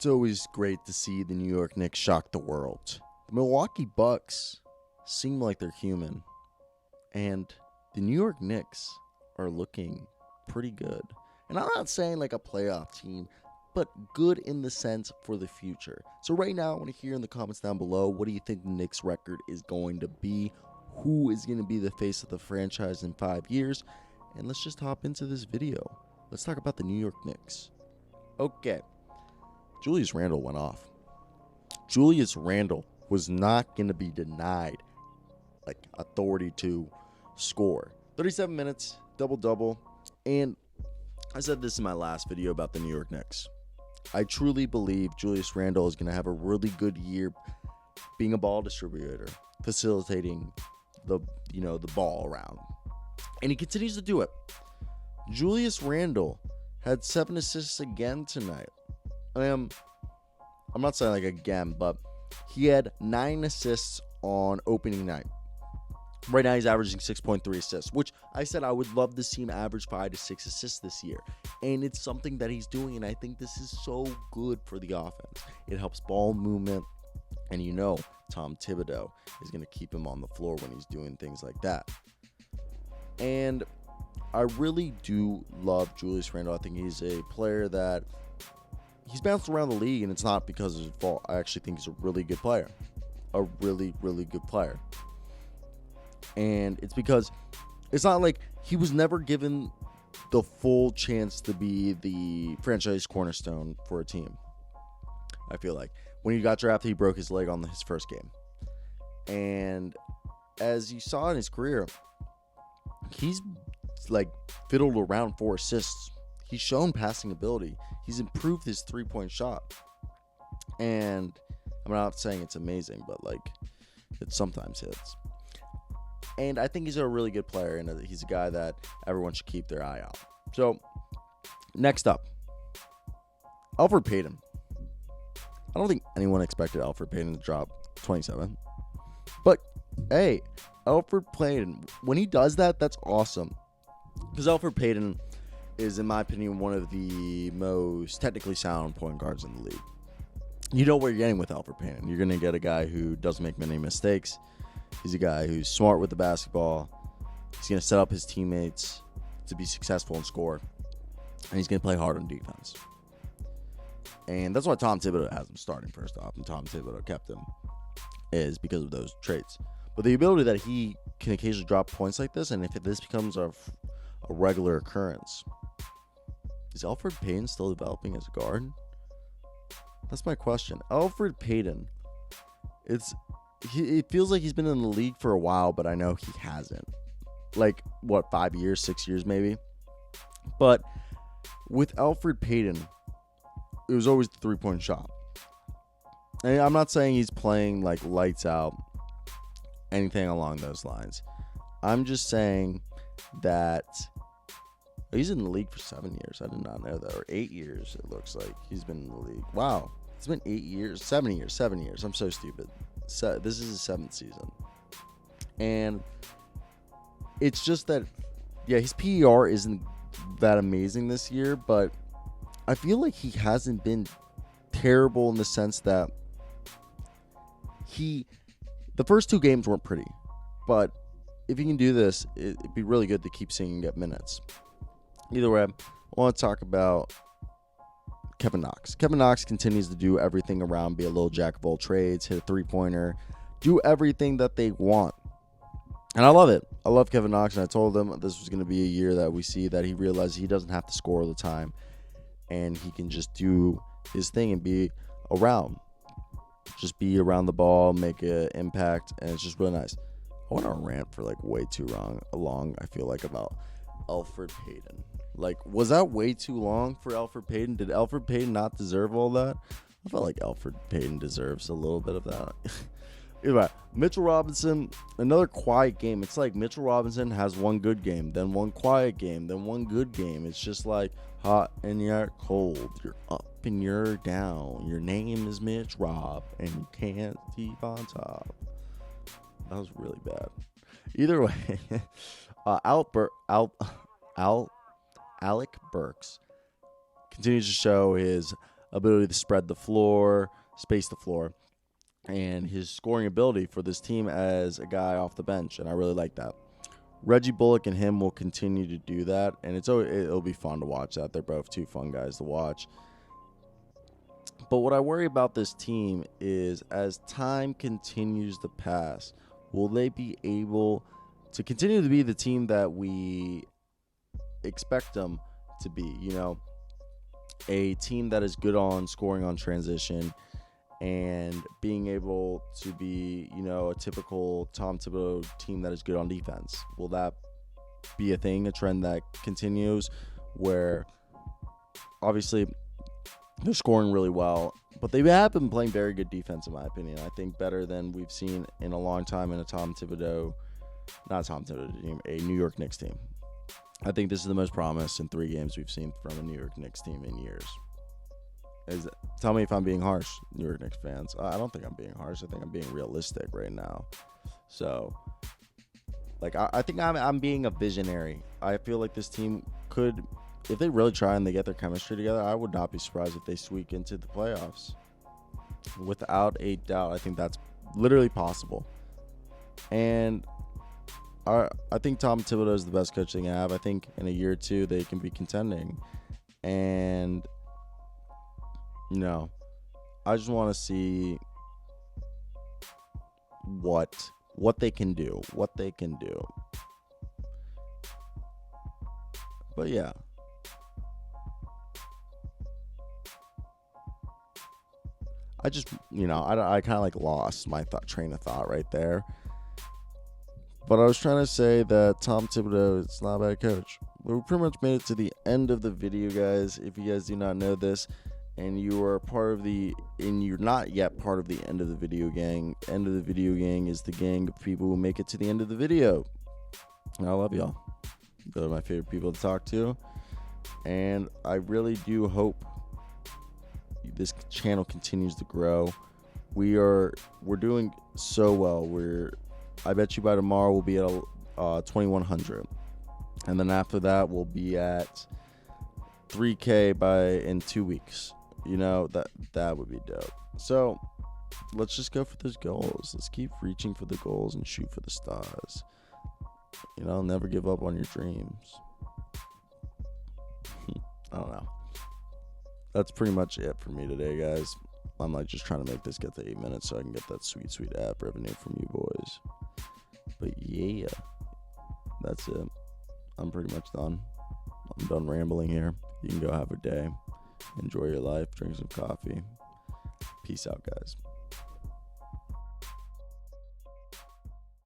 It's always great to see the New York Knicks shock the world. The Milwaukee Bucks seem like they're human, and the New York Knicks are looking pretty good. And I'm not saying like a playoff team, but good in the sense for the future. So right now, I want to hear in the comments down below, what do you think the Knicks record is going to be? Who is going to be the face of the franchise in 5 years? And let's just hop into this video. Let's talk about the New York Knicks. Okay. Julius Randle went off. Julius Randle was not going to be denied like authority to score. 37 minutes, double-double. And I said this in my last video about the New York Knicks. I truly believe Julius Randle is going to have a really good year being a ball distributor, facilitating the ball around. And he continues to do it. Julius Randle had 7 assists again tonight. I'm not saying like again, but he had 9 assists on opening night. Right now he's averaging 6.3 assists, which I said I would love to see him average 5 to 6 assists this year. And it's something that he's doing, and I think this is so good for the offense. It helps ball movement, and Tom Thibodeau is going to keep him on the floor when he's doing things like that. And I really do love Julius Randle. I think he's a player that he's bounced around the league, and it's not because of his fault. I actually think he's a really good player. A really, really good player. And it's because it's not like he was never given the full chance to be the franchise cornerstone for a team. I feel like when he got drafted, he broke his leg on his first game. And as you saw in his career, he's like fiddled around for assists. He's shown passing ability. He's improved his 3-point shot. And I'm not saying it's amazing, but like it sometimes hits. And I think he's a really good player, and he's a guy that everyone should keep their eye out. So, next up, Elfrid Payton. I don't think anyone expected Elfrid Payton to drop 27. But, hey, Elfrid Payton, when he does that, that's awesome. Because Elfrid Payton is, in my opinion, one of the most technically sound point guards in the league. You know what you're getting with Elfrid Payton. You're going to get a guy who doesn't make many mistakes. He's a guy who's smart with the basketball. He's going to set up his teammates to be successful and score. And he's going to play hard on defense. And that's why Tom Thibodeau has him starting first off. And Tom Thibodeau kept him is because of those traits. But the ability that he can occasionally drop points like this, and if this becomes a regular occurrence, is Elfrid Payton still developing as a guard? That's my question. Elfrid Payton, it feels like he's been in the league for a while, but I know he hasn't. Like, 5 years, 6 years maybe? But with Elfrid Payton, it was always the 3-point shot. And I'm not saying he's playing like lights out, anything along those lines. I'm just saying that he's in the league for 7 years. I did not know that. Or 8 years, it looks like he's been in the league. Wow. It's been 8 years. 7 years. 7 years. I'm so stupid. So this is his 7th season. And it's just that, yeah, his PER isn't that amazing this year, but I feel like he hasn't been terrible in the sense that the first 2 games weren't pretty. But if he can do this, it'd be really good to keep seeing him get minutes. Either way, I want to talk about Kevin Knox. Kevin Knox continues to do everything around, be a little jack of all trades, hit a 3-pointer, do everything that they want. And I love it. I love Kevin Knox, and I told them this was going to be a year that we see that he realizes he doesn't have to score all the time, and he can just do his thing and be around. Just be around the ball, make an impact, and it's just really nice. I want to rant for like way too long, I feel like, about Elfrid Payton. Like, was that way too long for Elfrid Payton? Did Elfrid Payton not deserve all that? I felt like Elfrid Payton deserves a little bit of that. Anyway, Mitchell Robinson, another quiet game. It's like Mitchell Robinson has one good game, then one quiet game, then one good game. It's just like hot and you're cold. You're up and you're down. Your name is Mitch Rob, and you can't keep on top. That was really bad. Either way, Alec Burks continues to show his ability to spread the floor, space the floor, and his scoring ability for this team as a guy off the bench, and I really like that. Reggie Bullock and him will continue to do that, and it'll be fun to watch that. They're both two fun guys to watch. But what I worry about this team is as time continues to pass, will they be able to continue to be the team that we expect them to be? You know, a team that is good on scoring on transition and being able to be, you know, a typical Tom Thibodeau team that is good on defense. Will that be a thing, a trend that continues where obviously they're scoring really well, but they have been playing very good defense in my opinion. I think better than we've seen in a long time in a New York Knicks team. I think this is the most promise in 3 games we've seen from a New York Knicks team in years. Tell me if I'm being harsh, New York Knicks fans. I don't think I'm being harsh. I think I'm being realistic right now. So, like, I think I'm being a visionary. I feel like this team could, if they really try and they get their chemistry together, I would not be surprised if they squeak into the playoffs. Without a doubt, I think that's literally possible. And I think Tom Thibodeau is the best coach they can have. I think in a year or two they can be contending. And no, I just want to see what they can do. But yeah. I just, I kind of like lost my train of thought right there. But I was trying to say that Tom Thibodeau is not a bad coach. We pretty much made it to the end of the video, guys. If you guys do not know this, and you are you're not yet part of the end of the video gang. End of the video gang is the gang of people who make it to the end of the video. And I love y'all. They're my favorite people to talk to. And I really do hope this channel continues to grow. We're doing so well. I bet you by tomorrow we'll be at 2,100, and then after that we'll be at 3K in 2 weeks. That would be dope. So let's just go for those goals. Let's keep reaching for the goals and shoot for the stars. Never give up on your dreams. I don't know. That's pretty much it for me today, guys. I'm like just trying to make this get to 8 minutes so I can get that sweet, sweet app revenue from you boys. But yeah, that's it. I'm pretty much done. I'm done rambling here. You can go have a day. Enjoy your life. Drink some coffee. Peace out, guys.